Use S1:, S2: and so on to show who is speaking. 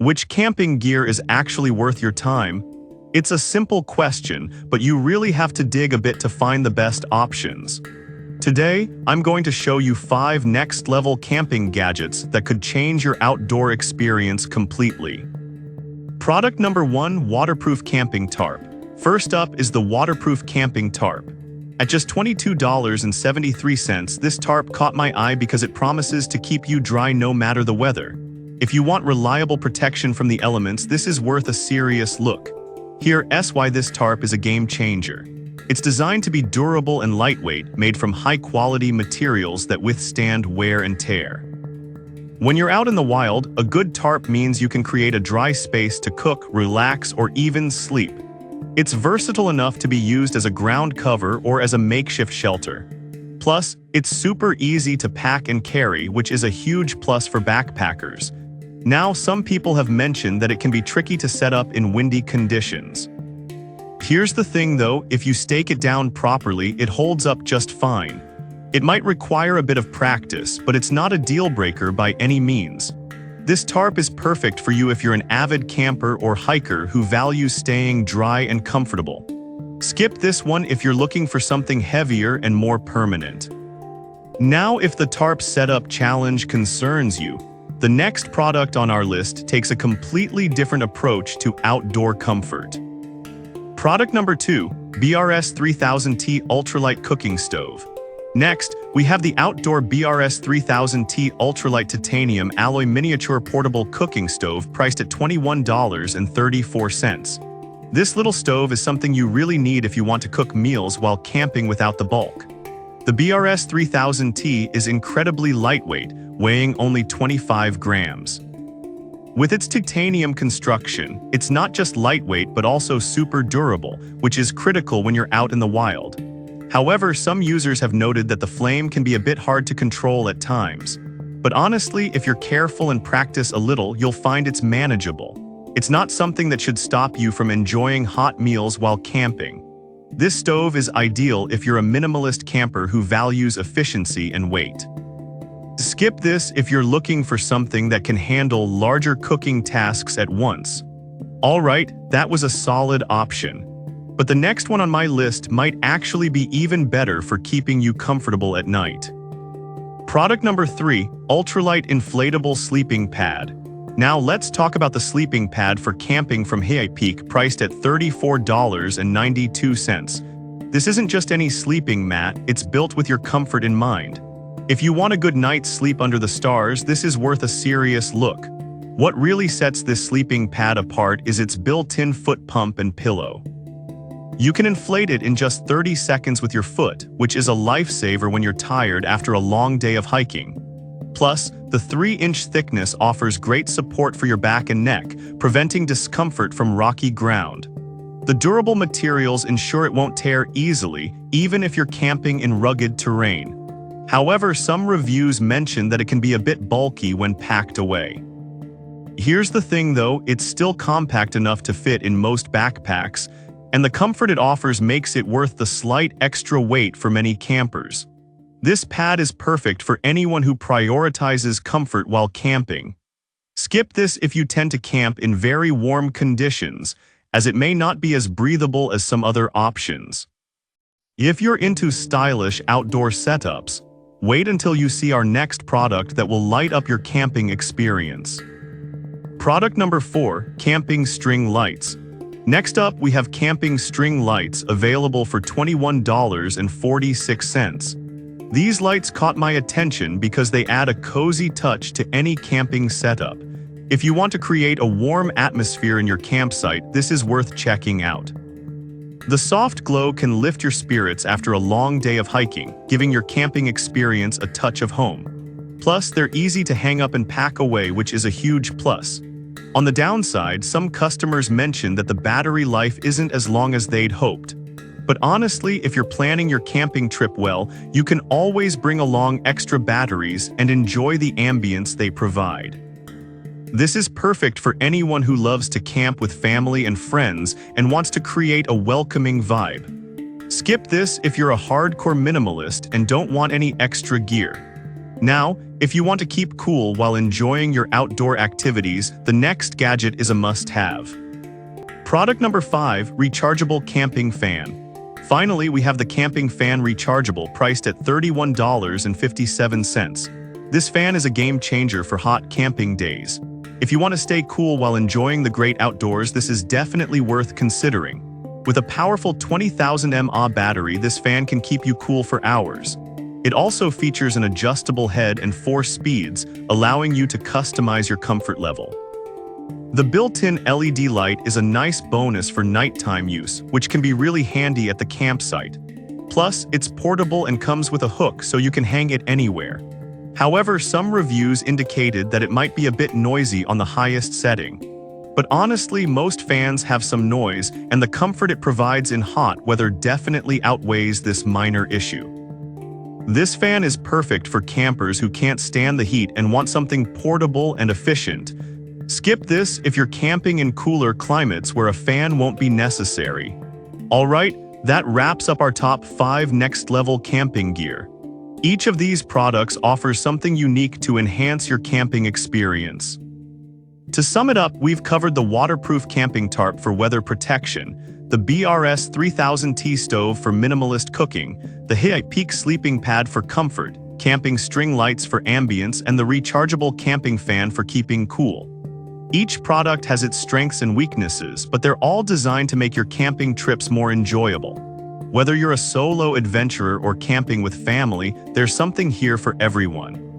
S1: Which camping gear is actually worth your time? It's a simple question, but you really have to dig a bit to find the best options. Today, I'm going to show you 5 next-level camping gadgets that could change your outdoor experience completely. Product number 1: Waterproof Camping Tarp. First up is the Waterproof Camping Tarp. At just $22.73, this tarp caught my eye because it promises to keep you dry no matter the weather. If you want reliable protection from the elements, this is worth a serious look. Here's why this tarp is a game changer. It's designed to be durable and lightweight, made from high-quality materials that withstand wear and tear. When you're out in the wild, a good tarp means you can create a dry space to cook, relax, or even sleep. It's versatile enough to be used as a ground cover or as a makeshift shelter. Plus, it's super easy to pack and carry, which is a huge plus for backpackers. Now, some people have mentioned that it can be tricky to set up in windy conditions. Here's the thing though, if you stake it down properly, it holds up just fine. It might require a bit of practice, but it's not a deal breaker by any means. This tarp is perfect for you if you're an avid camper or hiker who values staying dry and comfortable. Skip this one if you're looking for something heavier and more permanent. Now, if the tarp setup challenge concerns you, the next product on our list takes a completely different approach to outdoor comfort. Product number 2: BRS 3000T Ultralight Cooking Stove. Next, we have the outdoor BRS 3000T Ultralight Titanium Alloy Miniature Portable Cooking Stove priced at $21.34. This little stove is something you really need if you want to cook meals while camping without the bulk. The BRS 3000T is incredibly lightweight, weighing only 25 grams. With its titanium construction, it's not just lightweight but also super durable, which is critical when you're out in the wild. However, some users have noted that the flame can be a bit hard to control at times. But honestly, if you're careful and practice a little, you'll find it's manageable. It's not something that should stop you from enjoying hot meals while camping. This stove is ideal if you're a minimalist camper who values efficiency and weight. Skip this if you're looking for something that can handle larger cooking tasks at once. Alright, that was a solid option. But the next one on my list might actually be even better for keeping you comfortable at night. Product number 3: Ultralight Inflatable Sleeping Pad. Now let's talk about the sleeping pad for camping from HiPeak, priced at $34.92. This isn't just any sleeping mat, it's built with your comfort in mind. If you want a good night's sleep under the stars, this is worth a serious look. What really sets this sleeping pad apart is its built-in foot pump and pillow. You can inflate it in just 30 seconds with your foot, which is a lifesaver when you're tired after a long day of hiking. Plus, the 3-inch thickness offers great support for your back and neck, preventing discomfort from rocky ground. The durable materials ensure it won't tear easily, even if you're camping in rugged terrain. However, some reviews mention that it can be a bit bulky when packed away. Here's the thing though, it's still compact enough to fit in most backpacks, and the comfort it offers makes it worth the slight extra weight for many campers. This pad is perfect for anyone who prioritizes comfort while camping. Skip this if you tend to camp in very warm conditions, as it may not be as breathable as some other options. If you're into stylish outdoor setups, wait until you see our next product that will light up your camping experience. Product number 4: Camping String Lights. Next up, we have camping string lights available for $21.46. These lights caught my attention because they add a cozy touch to any camping setup. If you want to create a warm atmosphere in your campsite, this is worth checking out. The soft glow can lift your spirits after a long day of hiking, giving your camping experience a touch of home. Plus, they're easy to hang up and pack away, which is a huge plus. On the downside, some customers mention that the battery life isn't as long as they'd hoped. But honestly, if you're planning your camping trip well, you can always bring along extra batteries and enjoy the ambience they provide. This is perfect for anyone who loves to camp with family and friends and wants to create a welcoming vibe. Skip this if you're a hardcore minimalist and don't want any extra gear. Now, If you want to keep cool while enjoying your outdoor activities, the next gadget is a must-have. Product number 5, Rechargeable Camping Fan. Finally, we have the Camping Fan Rechargeable, priced at $31.57. This fan is a game changer for hot camping days. If you want to stay cool while enjoying the great outdoors, this is definitely worth considering. With a powerful 20,000 mAh battery, this fan can keep you cool for hours. It also features an adjustable head and 4 speeds, allowing you to customize your comfort level. The built-in LED light is a nice bonus for nighttime use, which can be really handy at the campsite. Plus, it's portable and comes with a hook so you can hang it anywhere. However, some reviews indicated that it might be a bit noisy on the highest setting. But honestly, most fans have some noise, and the comfort it provides in hot weather definitely outweighs this minor issue. This fan is perfect for campers who can't stand the heat and want something portable and efficient. Skip this if you're camping in cooler climates where a fan won't be necessary. Alright, that wraps up our top 5 next-level camping gear. Each of these products offers something unique to enhance your camping experience. To sum it up, we've covered the waterproof camping tarp for weather protection, the BRS 3000T stove for minimalist cooking, the HiPeak sleeping pad for comfort, camping string lights for ambience, and the rechargeable camping fan for keeping cool. Each product has its strengths and weaknesses, but they're all designed to make your camping trips more enjoyable. Whether you're a solo adventurer or camping with family, there's something here for everyone.